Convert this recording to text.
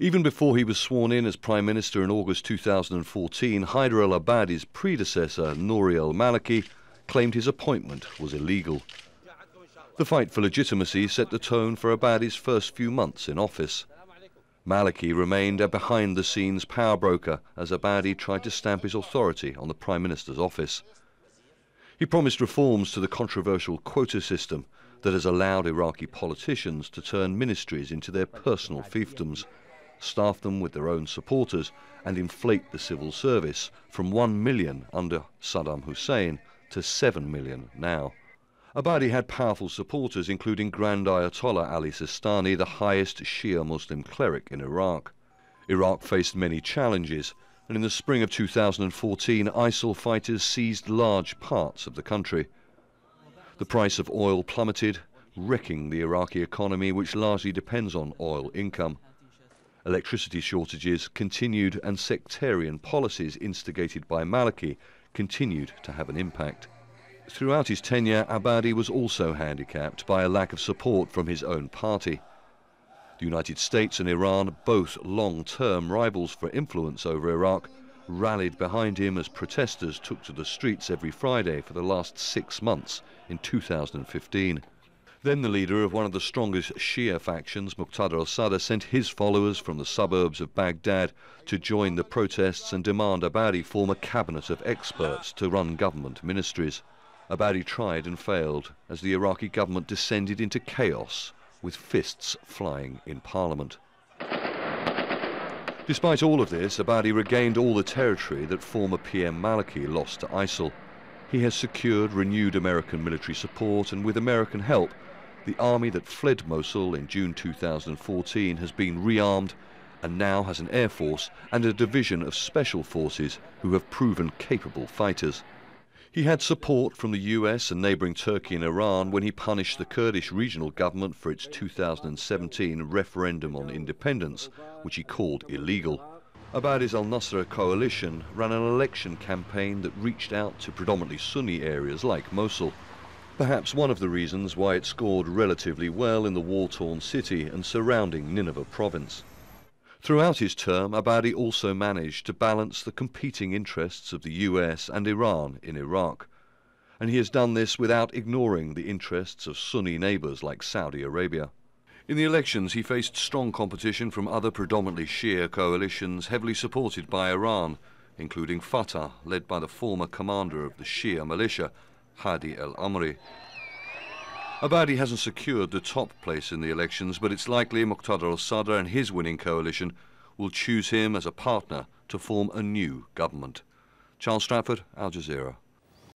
Even before he was sworn in as Prime Minister in August 2014, Haider al-Abadi's predecessor, Nouri al-Maliki, claimed his appointment was illegal. The fight for legitimacy set the tone for Abadi's first few months in office. Maliki remained a behind-the-scenes power broker as Abadi tried to stamp his authority on the Prime Minister's office. He promised reforms to the controversial quota system that has allowed Iraqi politicians to turn ministries into their personal fiefdoms, staff them with their own supporters, and inflate the civil service from 1 million under Saddam Hussein to 7 million now. Abadi had powerful supporters, including Grand Ayatollah Ali Sistani, the highest Shia Muslim cleric in Iraq. Iraq faced many challenges, and in the spring of 2014, ISIL fighters seized large parts of the country. The price of oil plummeted, wrecking the Iraqi economy, which largely depends on oil income. Electricity shortages continued, and sectarian policies instigated by Maliki continued to have an impact. Throughout his tenure, Abadi was also handicapped by a lack of support from his own party. The United States and Iran, both long-term rivals for influence over Iraq, rallied behind him as protesters took to the streets every Friday for the last 6 months in 2015. Then the leader of one of the strongest Shia factions, Muqtada al-Sadr, sent his followers from the suburbs of Baghdad to join the protests and demand Abadi form a cabinet of experts to run government ministries. Abadi tried and failed as the Iraqi government descended into chaos, with fists flying in parliament. Despite all of this, Abadi regained all the territory that former PM Maliki lost to ISIL. He has secured renewed American military support, and with American help, the army that fled Mosul in June 2014 has been rearmed and now has an air force and a division of special forces who have proven capable fighters. He had support from the US and neighbouring Turkey and Iran when he punished the Kurdish regional government for its 2017 referendum on independence, which he called illegal. Abadi's al-Nasr coalition ran an election campaign that reached out to predominantly Sunni areas like Mosul. Perhaps one of the reasons why it scored relatively well in the war-torn city and surrounding Nineveh province. Throughout his term, Abadi also managed to balance the competing interests of the US and Iran in Iraq, and he has done this without ignoring the interests of Sunni neighbours like Saudi Arabia. In the elections, he faced strong competition from other predominantly Shia coalitions heavily supported by Iran, including Fatah, led by the former commander of the Shia militia, Hadi al-Amiri. Abadi hasn't secured the top place in the elections, but it's likely Muqtada al-Sadr and his winning coalition will choose him as a partner to form a new government. Charles Stratford, Al Jazeera.